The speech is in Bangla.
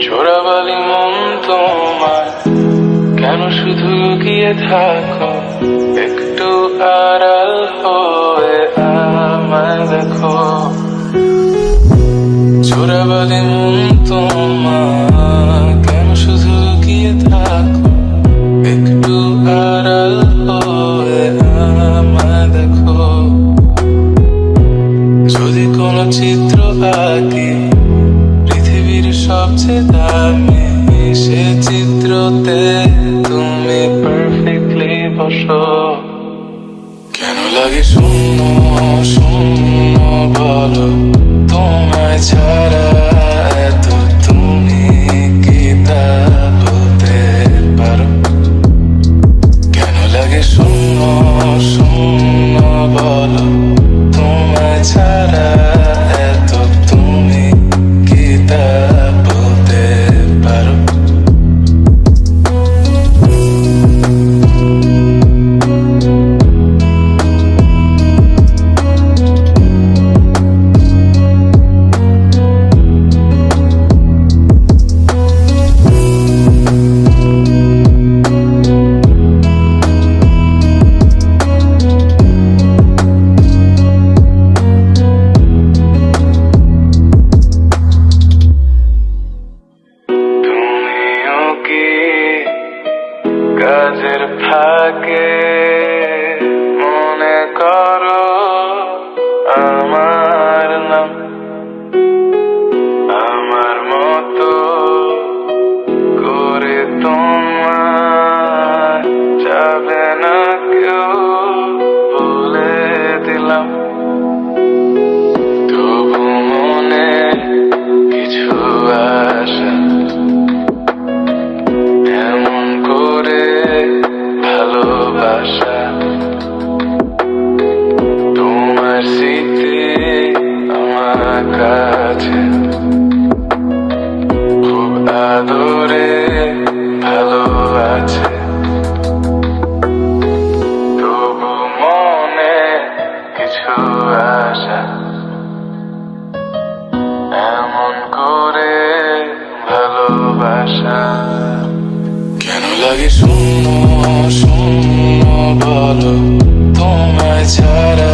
চোরাবালি মন তোমার কেন শুধু লুকিয়ে থাকো, একটু আড়াল হয়ে আমায় দেখো। চোরাবালি মন তোমার কেন শুধু লুকিয়ে থাকো, একটু আড়াল হয়ে আমায় দেখো। যদি কোনো চিত্র আঁকি পৃথিবীর সবচেয়ে দামি, সে চিত্রতে তুমি পারফেক্টলি বসো। কেন লাগে শূন্য শূন্য বলো, তোমায় ছাড়া এত তুমি কি তা বলতে পারো? কেন লাগে শূন্য শূন্য বলো, তোমায় ছাড়া এত তুমি কি তা বলতে পারো? কাজের ফাঁকে মনে করো আমার নাম, আমার মতো করে তোমার যাবে না কেউ বলে দিলাম। তবু মনে কিছু আশা, এমন করে ভালোবাসা, তোমার স্মৃতি আমার কাছে খুব আদরে ভালো আছে। তবু মনে কিছু আশা, এমন করে ভালোবাসা। কেন লাগে শূন্য শূন্য বলো, তোমায় ছাড়া